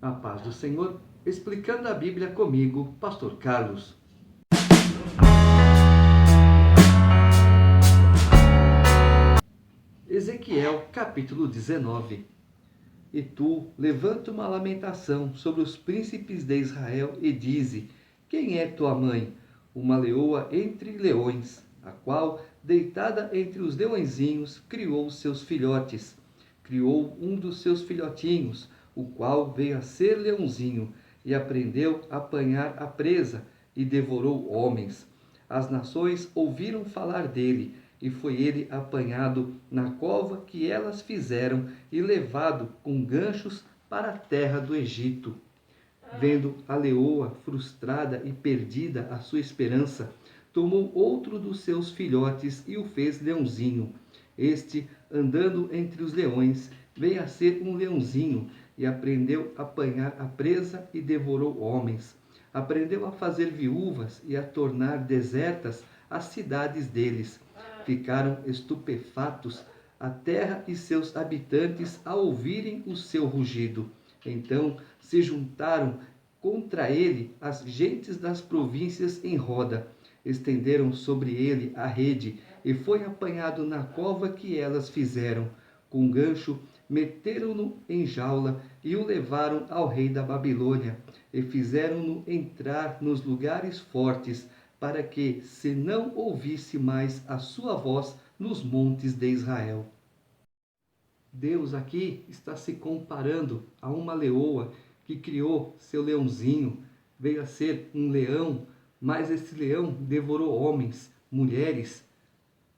A paz do Senhor, explicando a Bíblia comigo, Pastor Carlos. Ezequiel, capítulo 19. E tu, levanta uma lamentação sobre os príncipes de Israel e dize: quem é tua mãe? Uma leoa entre leões, a qual, deitada entre os leõezinhos, criou seus filhotes. Criou um dos seus filhotinhos, o qual veio a ser leãozinho, e aprendeu a apanhar a presa, e devorou homens. As nações ouviram falar dele, e foi ele apanhado na cova que elas fizeram e levado com ganchos para a terra do Egito. Vendo a leoa frustrada e perdida a sua esperança, tomou outro dos seus filhotes e o fez leãozinho. Este, andando entre os leões, veio a ser um leãozinho e aprendeu a apanhar a presa e devorou homens. Aprendeu a fazer viúvas e a tornar desertas as cidades deles. Ficaram estupefatos a terra e seus habitantes ao ouvirem o seu rugido. Então se juntaram contra ele as gentes das províncias em roda. Estenderam sobre ele a rede, e foi apanhado na cova que elas fizeram. Com gancho, meteram-no em jaula e o levaram ao rei da Babilônia, e fizeram-no entrar nos lugares fortes, para que se não ouvisse mais a sua voz nos montes de Israel. Deus aqui está se comparando a uma leoa que criou seu leãozinho, veio a ser um leão, mas esse leão devorou homens, mulheres,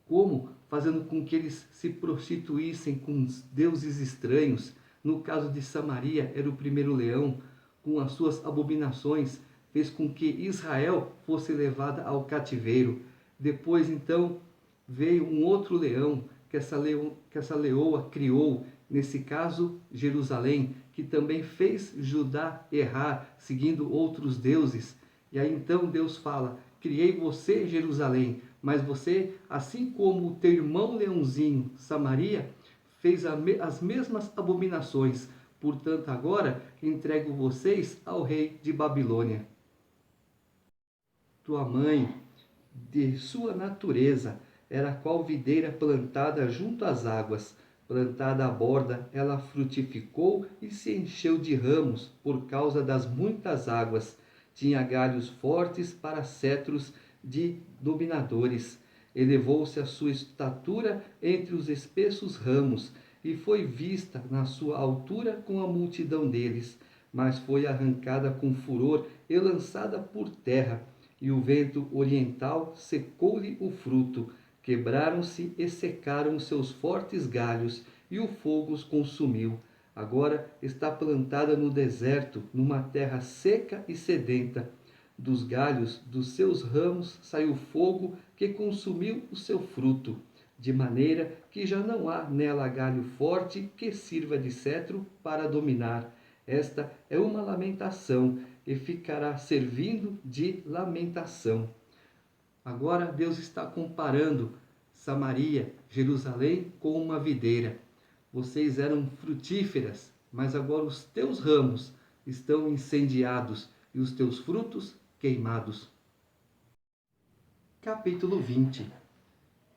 como fazendo com que eles se prostituíssem com deuses estranhos. No caso de Samaria, era o primeiro leão, com as suas abominações, fez com que Israel fosse levada ao cativeiro. Depois, então, veio um outro leão que essa leoa criou, nesse caso, Jerusalém, que também fez Judá errar, seguindo outros deuses. E aí então Deus fala: criei você, Jerusalém, mas você, assim como o teu irmão leãozinho, Samaria, fez as mesmas abominações. Portanto, agora entrego vocês ao rei de Babilônia. Tua mãe, de sua natureza, era qual videira plantada junto às águas. Plantada à borda, ela frutificou e se encheu de ramos por causa das muitas águas. Tinha galhos fortes para cetros de dominadores. Elevou-se a sua estatura entre os espessos ramos, e foi vista na sua altura com a multidão deles. Mas foi arrancada com furor e lançada por terra, e o vento oriental secou-lhe o fruto. Quebraram-se e secaram os seus fortes galhos, e o fogo os consumiu. Agora está plantada no deserto, numa terra seca e sedenta. Dos galhos dos seus ramos saiu fogo que consumiu o seu fruto, de maneira que já não há nela galho forte que sirva de cetro para dominar. Esta é uma lamentação, e ficará servindo de lamentação. Agora Deus está comparando Samaria, Jerusalém, com uma videira. Vocês eram frutíferas, mas agora os teus ramos estão incendiados e os teus frutos queimados. Capítulo 20.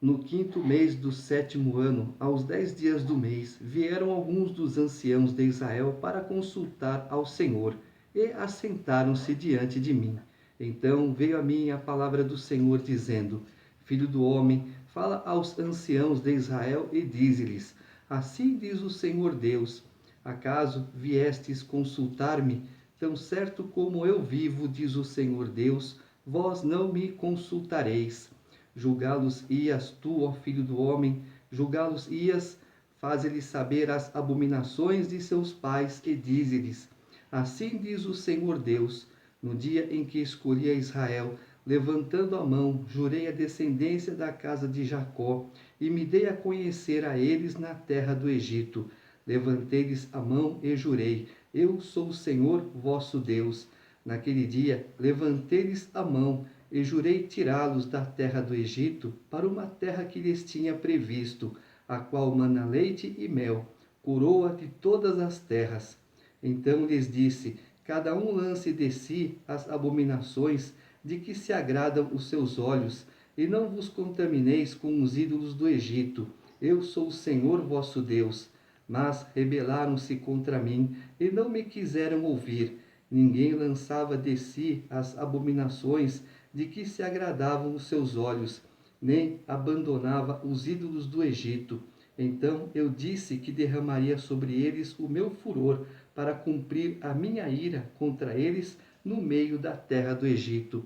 No 5º mês do 7º ano, aos 10 dias do mês, vieram alguns dos anciãos de Israel para consultar ao Senhor, e assentaram-se diante de mim. Então veio a mim a palavra do Senhor, dizendo: Filho do homem, fala aos anciãos de Israel e dize-lhes: Assim diz o Senhor Deus: Acaso viestes consultar-me? Tão certo como eu vivo, diz o Senhor Deus, vós não me consultareis. Julgá-los-ias tu, ó filho do homem, julgá-los-ias, faze-lhes saber as abominações de seus pais, e dize-lhes: Assim diz o Senhor Deus: No dia em que escolhi a Israel, levantando a mão, jurei a descendência da casa de Jacó, e me dei a conhecer a eles na terra do Egito. Levantei-lhes a mão e jurei: Eu sou o Senhor vosso Deus. Naquele dia, levantei-lhes a mão e jurei tirá-los da terra do Egito para uma terra que lhes tinha previsto, a qual mana leite e mel, coroa de todas as terras. Então lhes disse: cada um lance de si as abominações de que se agradam os seus olhos, e não vos contamineis com os ídolos do Egito. Eu sou o Senhor vosso Deus. Mas rebelaram-se contra mim, e não me quiseram ouvir. Ninguém lançava de si as abominações de que se agradavam os seus olhos, nem abandonava os ídolos do Egito. Então eu disse que derramaria sobre eles o meu furor, para cumprir a minha ira contra eles no meio da terra do Egito.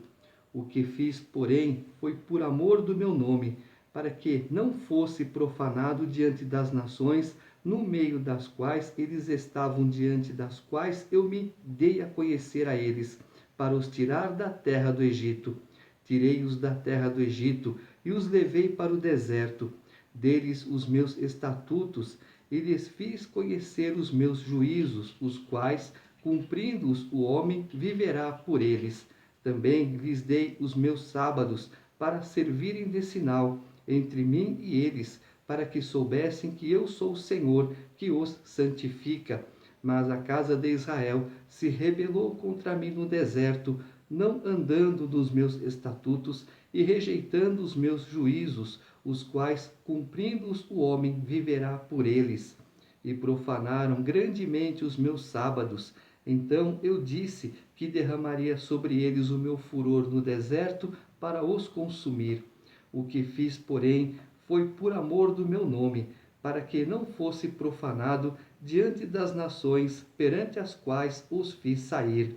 O que fiz, porém, foi por amor do meu nome, para que não fosse profanado diante das nações, no meio das quais eles estavam, diante das quais eu me dei a conhecer a eles, para os tirar da terra do Egito. Tirei-os da terra do Egito e os levei para o deserto. Deles os meus estatutos, e lhes fiz conhecer os meus juízos, os quais, cumprindo-os, o homem viverá por eles. Também lhes dei os meus sábados, para servirem de sinal entre mim e eles, para que soubessem que eu sou o Senhor, que os santifica. Mas a casa de Israel se rebelou contra mim no deserto, não andando nos meus estatutos e rejeitando os meus juízos, os quais, cumprindo-os, o homem viverá por eles. E profanaram grandemente os meus sábados. Então eu disse que derramaria sobre eles o meu furor no deserto para os consumir. O que fiz, porém, foi por amor do meu nome, para que não fosse profanado diante das nações perante as quais os fiz sair.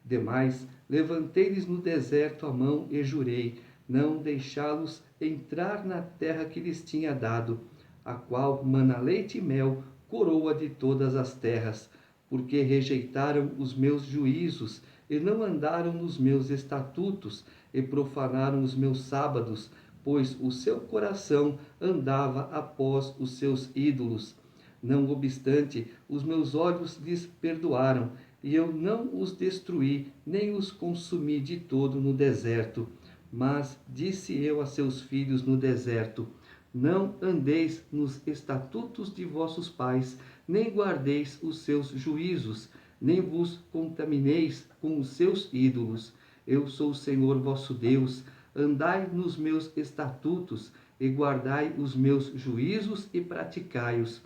Demais, levantei-lhes no deserto a mão e jurei não deixá-los entrar na terra que lhes tinha dado, a qual mana leite e mel, coroa de todas as terras, porque rejeitaram os meus juízos e não andaram nos meus estatutos e profanaram os meus sábados, pois o seu coração andava após os seus ídolos. Não obstante, os meus olhos lhes perdoaram, e eu não os destruí, nem os consumi de todo no deserto. Mas disse eu a seus filhos no deserto: não andeis nos estatutos de vossos pais, nem guardeis os seus juízos, nem vos contamineis com os seus ídolos. Eu sou o Senhor vosso Deus. Andai nos meus estatutos e guardai os meus juízos e praticai-os.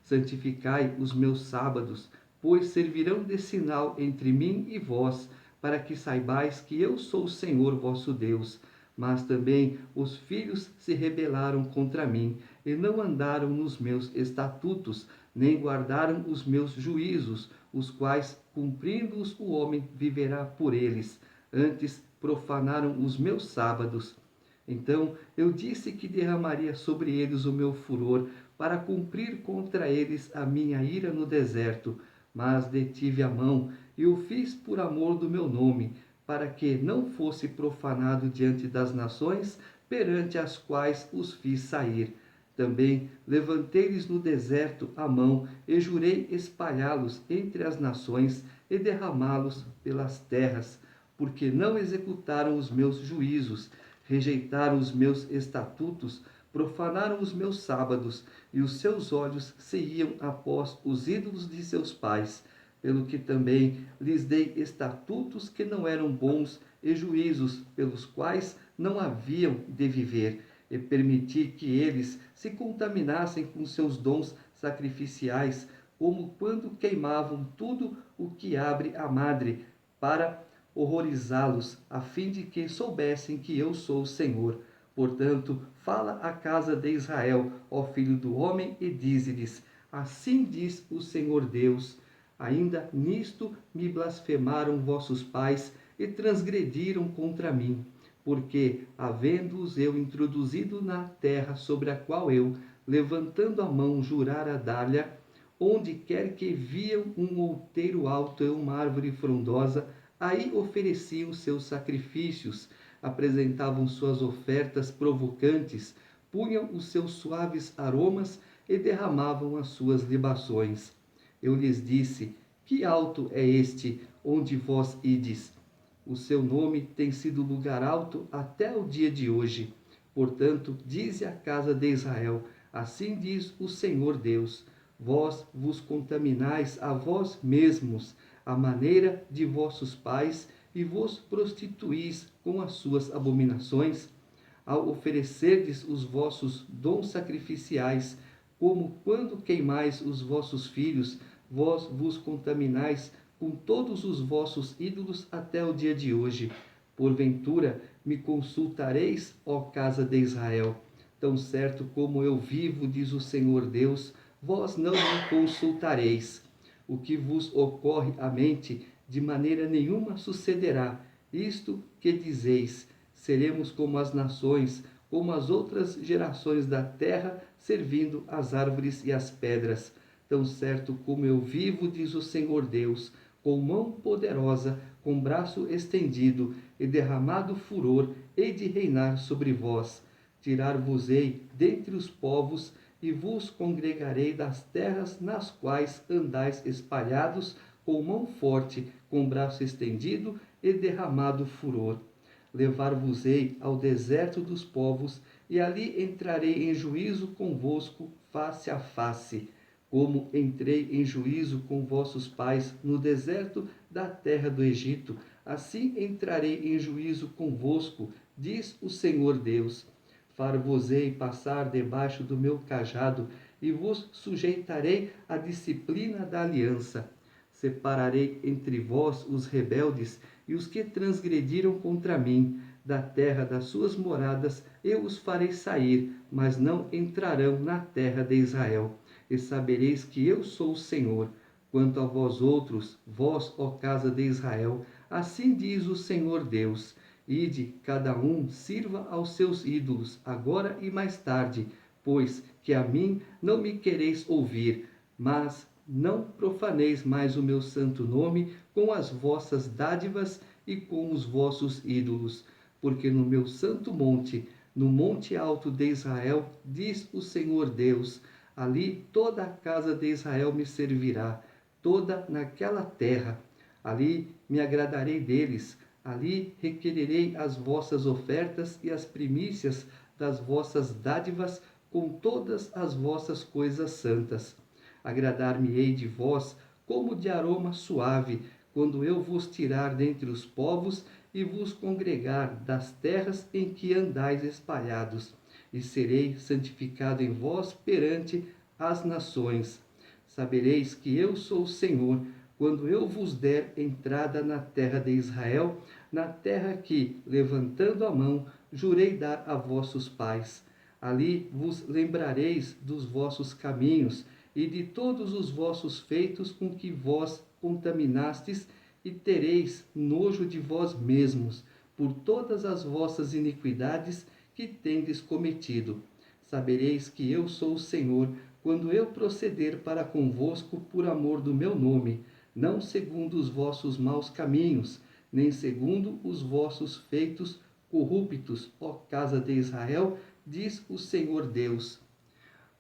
Santificai os meus sábados, pois servirão de sinal entre mim e vós, para que saibais que eu sou o Senhor vosso Deus. Mas também os filhos se rebelaram contra mim, e não andaram nos meus estatutos, nem guardaram os meus juízos, os quais, cumprindo-os, o homem viverá por eles. Antes profanaram os meus sábados. Então eu disse que derramaria sobre eles o meu furor, para cumprir contra eles a minha ira no deserto. Mas detive a mão e o fiz por amor do meu nome, para que não fosse profanado diante das nações perante as quais os fiz sair. Também levantei-lhes no deserto a mão e jurei espalhá-los entre as nações e derramá-los pelas terras, porque não executaram os meus juízos, rejeitaram os meus estatutos, profanaram os meus sábados, e os seus olhos se iam após os ídolos de seus pais, pelo que também lhes dei estatutos que não eram bons e juízos pelos quais não haviam de viver, e permiti que eles se contaminassem com seus dons sacrificiais, como quando queimavam tudo o que abre a madre, para horrorizá-los, a fim de que soubessem que eu sou o Senhor. Portanto, fala à casa de Israel, ó filho do homem, e dize-lhes: assim diz o Senhor Deus: ainda nisto me blasfemaram vossos pais e transgrediram contra mim, porque, havendo-os eu introduzido na terra sobre a qual eu, levantando a mão, jurara dar-lhe, onde quer que viam um outeiro alto e uma árvore frondosa, aí ofereciam seus sacrifícios, apresentavam suas ofertas provocantes, punham os seus suaves aromas e derramavam as suas libações. Eu lhes disse: que alto é este onde vós ides? O seu nome tem sido lugar alto até o dia de hoje. Portanto, dize à casa de Israel: assim diz o Senhor Deus: Vós vos contaminais a vós mesmos, à maneira de vossos pais, e vos prostituís com as suas abominações, ao oferecerdes os vossos dons sacrificiais, como quando queimais os vossos filhos, vós vos contaminais com todos os vossos ídolos até o dia de hoje. Porventura me consultareis, ó casa de Israel? Tão certo como eu vivo, diz o Senhor Deus, vós não me consultareis. O que vos ocorre à mente, de maneira nenhuma sucederá. Isto que dizeis: seremos como as nações, como as outras gerações da terra, servindo as árvores e as pedras. Tão certo como eu vivo, diz o Senhor Deus, com mão poderosa, com braço estendido e derramado furor, hei de reinar sobre vós. Tirar-vos-ei dentre os povos e vos congregarei das terras nas quais andais espalhados, com mão forte, com braço estendido e derramado furor. Levar-vos-ei ao deserto dos povos, e ali entrarei em juízo convosco face a face, como entrei em juízo com vossos pais no deserto da terra do Egito, assim entrarei em juízo convosco, diz o Senhor Deus. Far-vos-ei passar debaixo do meu cajado, e vos sujeitarei à disciplina da aliança. Separarei entre vós os rebeldes e os que transgrediram contra mim. Da terra das suas moradas eu os farei sair, mas não entrarão na terra de Israel. E sabereis que eu sou o Senhor. Quanto a vós outros, vós, ó casa de Israel, assim diz o Senhor Deus: ide, cada um sirva aos seus ídolos, agora e mais tarde, pois que a mim não me quereis ouvir, mas não profaneis mais o meu santo nome com as vossas dádivas e com os vossos ídolos, porque no meu santo monte, no monte alto de Israel, diz o Senhor Deus, ali toda a casa de Israel me servirá, toda naquela terra. Ali me agradarei deles, ali requererei as vossas ofertas e as primícias das vossas dádivas com todas as vossas coisas santas. Agradar-me-ei de vós como de aroma suave, quando eu vos tirar dentre os povos e vos congregar das terras em que andais espalhados, e serei santificado em vós perante as nações. Sabereis que eu sou o Senhor, quando eu vos der entrada na terra de Israel, na terra que, levantando a mão, jurei dar a vossos pais. Ali vos lembrareis dos vossos caminhos e de todos os vossos feitos com que vós contaminastes, e tereis nojo de vós mesmos, por todas as vossas iniquidades que tendes cometido. Sabereis que eu sou o Senhor, quando eu proceder para convosco por amor do meu nome, não segundo os vossos maus caminhos, nem segundo os vossos feitos corruptos, ó casa de Israel, diz o Senhor Deus.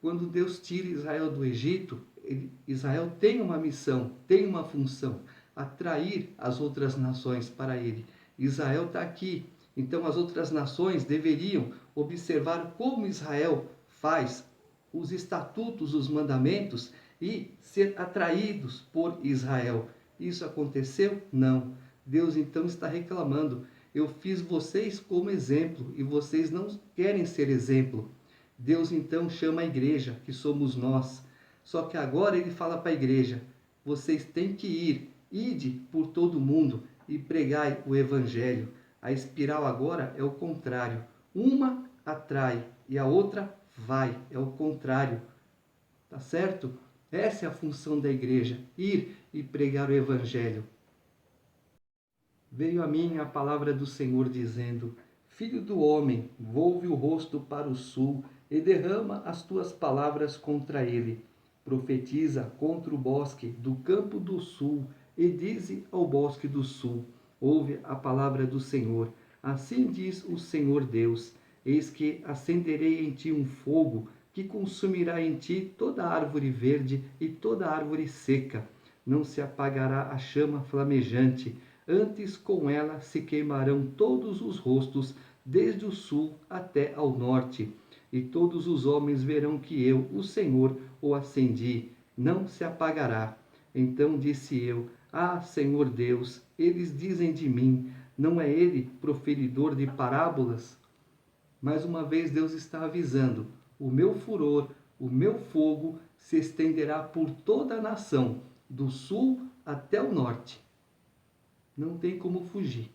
Quando Deus tira Israel do Egito, Israel tem uma missão, tem uma função: atrair as outras nações para ele. Israel está aqui, então as outras nações deveriam observar como Israel faz os estatutos, os mandamentos, e ser atraídos por Israel. Isso aconteceu? Não. Deus então está reclamando: eu fiz vocês como exemplo e vocês não querem ser exemplo. Deus então chama a igreja, que somos nós. Só que agora ele fala para a igreja: vocês têm que ir, ide por todo mundo e pregai o evangelho. A espiral agora é o contrário. Uma atrai e a outra vai, é o contrário. Tá certo? Essa é a função da igreja, ir e pregar o evangelho. Veio a mim a palavra do Senhor dizendo: Filho do homem, volve o rosto para o sul e derrama as tuas palavras contra ele. Profetiza contra o bosque do campo do sul e dize ao bosque do sul: ouve a palavra do Senhor. Assim diz o Senhor Deus: eis que acenderei em ti um fogo que consumirá em ti toda árvore verde e toda árvore seca. Não se apagará a chama flamejante, antes com ela se queimarão todos os rostos, desde o sul até ao norte. E todos os homens verão que eu, o Senhor, o acendi. não se apagará. Então disse eu: Ah, Senhor Deus, eles dizem de mim, não é ele proferidor de parábolas? Mais uma vez Deus está avisando: o meu furor, o meu fogo se estenderá por toda a nação, do sul até o norte. Não tem como fugir.